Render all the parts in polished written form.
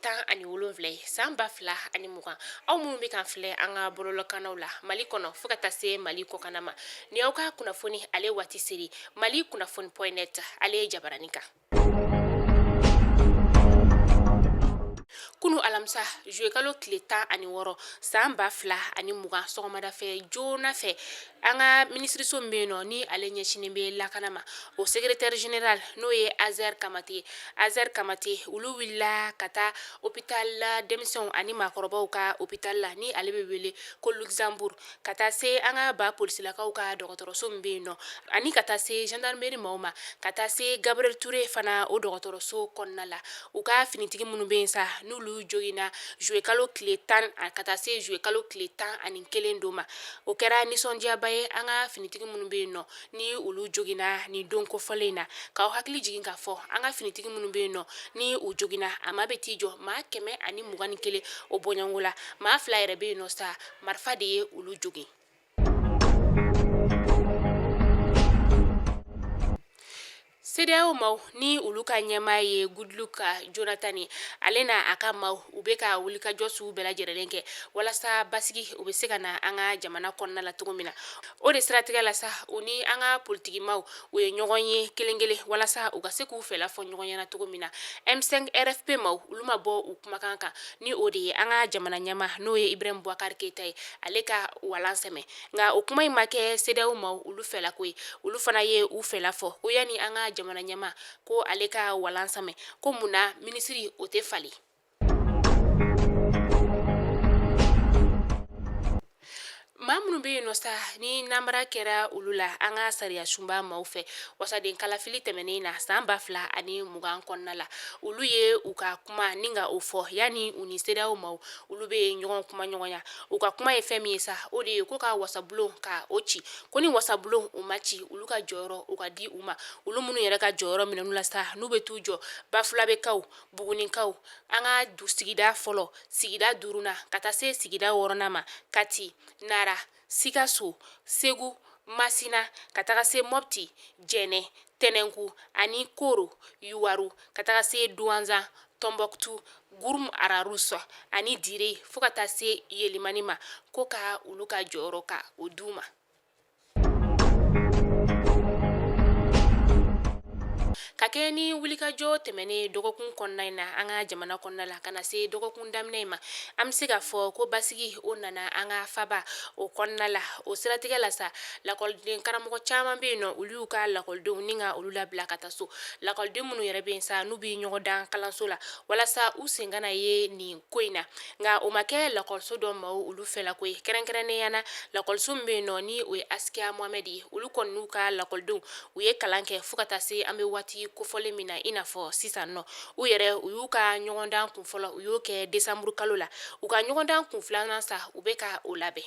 tan ani wolonfilɛ san 2000 ani 20 aw minnu bɛ kan filɛ an ka bɔlɔlɔkannaw la Mali kɔnɔ fo ka taa se Mali kɔkanna ma ni aw ka kunnafoni ale waati seri Mali kunnafoni.net ale jabaranin kan. Kunu alamisa juillet kalo tile 16 san 2000 ani 20 sɔgɔmada fɛ joona fɛ an ka ministriso min bɛ yen nɔ ni ale ɲɛsinen bɛ lakana ma o secrétaire général n'o ye Azer Kamate olu wulila ka taa hôpital la denmisɛnw ani maakɔrɔbaw ka hôpital la ni ale bɛ wele ko Luxembourg ka taa se an ka ba polisilakaw ka dɔgɔtɔrɔso min bɛ yen nɔ ani ka taa se gendarmerie maaw ma ka taa se Gabriel Touré fana o dɔgɔtɔrɔso kɔnɔna la u ka finitigi minnu bɛ yen sa n'olu jogina juillet kalo tile 10 ka taa se juillet kalo tile 11 don ma o kɛra nisɔndiyaba ye an ka finitigi minnu bɛ yen nɔ ni olu jogina ni don kofɔlen na k'aw hakili jigin k'a fɔ an ka finitigi minnu bɛ yen nɔ ni u jogina a ma bɛ t'i jɔ maa 121 o bɔɲɔngo la maa 2 yɛrɛ bɛ yen nɔ sa marifa de ye olu jogin. CEDEAO maaw ni olu ka ɲɛmaa ye Goodluck Jonathan ale n'a a ka maaw u bɛ ka wulikajɔ sugu bɛɛ lajɛlen kɛ walasa basigi u bɛ se ka na an ka jamana kɔnɔna la cogo min na o de siratigɛ la sa u ni an ka politiki maaw u ye ɲɔgɔn ye kelen walasa u ka se k'u fɛla fɔ ɲɔgɔn ɲɛna cogo min na M5 RFP maaw olu ma bɔ u kumakan kan ni o de ye an ka jamana ɲɛmaa n'o ye Ibrahim Boubacar Keita ye ale ka walan sɛmɛ nka o kuma in ma kɛ CEDEAO maaw olu fɛla ko ye olu fana ye u fɛla fɔ ko yani an ka jamana ɲɛmaa ko ale ka walan sɛmɛ ko munna minisiri o tɛ fali. Maa minnu bɛ yen nɔ sa ni namara kɛra olu la an ka sariya sunba maaw fɛ wasaden kalafili tɛmɛnen na san 2000 ani 20 kɔnɔna la olu ye u ka kuma ni ka o fɔ yani u ni CEDEAO maaw olu bɛ ɲɔgɔn kuma ɲɔgɔnya u ka kuma ye fɛn min ye sa o de ye ko ka wasabulon ka o ci ko ni wasabulon u ma ci olu ka jɔyɔrɔ u ka di u ma olu minnu yɛrɛ ka jɔyɔrɔ minɛnu la sa n'u bɛ t'u jɔ Bafulabekaw Bugunikaw an ka sigida fɔlɔ sigida 5nan ka taa se sigida 6nan ma Kati Nara Sikaso Segu Masina ka taga se Mopti Jɛnɛ Tɛnɛnku ani Koro Yuwaru ka taga se Douanza Tombouctou Gurum Ararusa ani Dire fo ka taa se Yelimani ma ko ka olu ka jɔyɔrɔ ka o d'u ma. Ka kɛ ni wulikajɔ tɛmɛnen dɔgɔkun kɔnɔna in na an ka jamana kɔnɔna la ka na se dɔgɔkun daminɛ in ma an bɛ se k'a fɔ ko basigi o nana an ka faba o kɔnɔna la o siratigɛ la sa lakɔliden karamɔgɔ caman bɛ yen nɔ olu y'u ka lakɔlidenw ni ka olu labila ka taa so lakɔliden minnu yɛrɛ bɛ yen sa n'u bɛ ɲɔgɔn dan kalanso la walasa u sen kana ye nin ko in na nka o ma kɛ lakɔliso dɔ maaw olu fɛla ko ye kɛrɛnkɛrɛnnenya na lakɔliso min bɛ yen nɔ ni o ye Asikiya Mohamɛdi ye olu kɔni n'u ka lakɔlidenw u ye kalan kɛ fo ka taa se an bɛ waati kofɔlen min na i n'a fɔ sisan nɔ u yɛrɛ u y'u ka ɲɔgɔndan kun fɔlɔ u y'o kɛ décembre kalo la u ka ɲɔgɔndan kun filanan sa u bɛ ka o labɛn.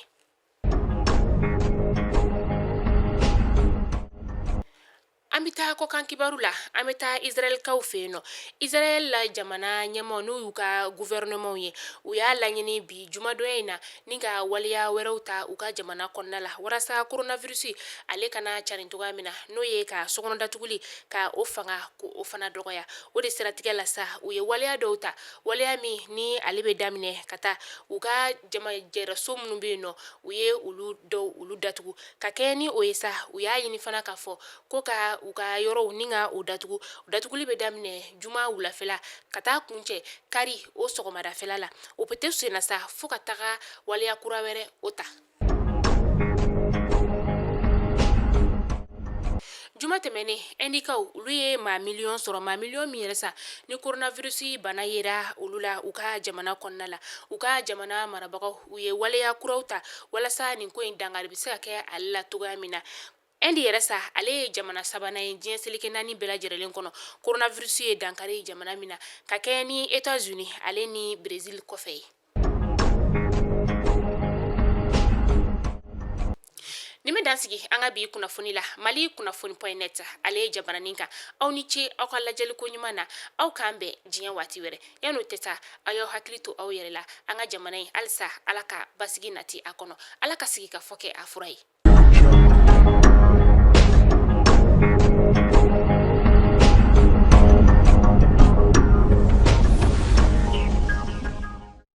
An bɛ taa kɔkan kibaru la an bɛ taa Israɛlikaw fɛ yen nɔ Israɛl la jamana ɲɛmaaw n'u y'u ka gouvernement ye u y'a laɲini bi jumadonya in na ni ka waleya wɛrɛw ta u ka jamana kɔnɔna la walasa coronavirus ale kana carin cogoya min na n'o ye ka sokɔnɔ datuguli ka o fanga ko o fana dɔgɔya o de siratigɛ la sa u ye waleya dɔw ta waleya min ni ale bɛ daminɛ ka taa u ka jamajɛrɛso minnu bɛ yen nɔ u ye olu datugu ka kɛ ni o ye sa u y'a ɲini fana k'a fɔ ko ka u ka yɔrɔw ni ka o datuguli bɛ daminɛ juma wulafɛla ka taa kuncɛ kari o sɔgɔmadafɛla la o bɛ tɛ senna sa fo ka taga waleya kura wɛrɛ o ta. Juma tɛmɛnen indikaw olu ye maa miliyɔn sɔrɔ maa miliyɔn min yɛrɛ sa ni coronavirus bana yera olu la u ka jamana kɔnɔna la u ka jamana marabagaw u ye waleya kuraw ta walasa nin ko in dankari bɛ se ka kɛ ale la cogoya min na. Indi yɛrɛ sa ale ye jamana sabanan ye diɲɛ seleke 4 bɛɛ lajɛlen kɔnɔ coronavirus ye dankari jamana min na ka kɛ ni États-Unis ale ni Brésil kɔfɛ ye. Ni bɛ dansigi an ka bi kunnafoni la Mali kunnafoni.net ale ye jabaranin kan aw ni ce aw ka lajɛliko ɲuman na aw k'an bɛn diɲɛ waati wɛrɛ yan'o tɛ taa aw y'aw hakili to aw yɛrɛ la an ka jamana in halisa Ala ka basigi nati a kɔnɔ Ala ka sigi ka fɔ kɛ a fura ye.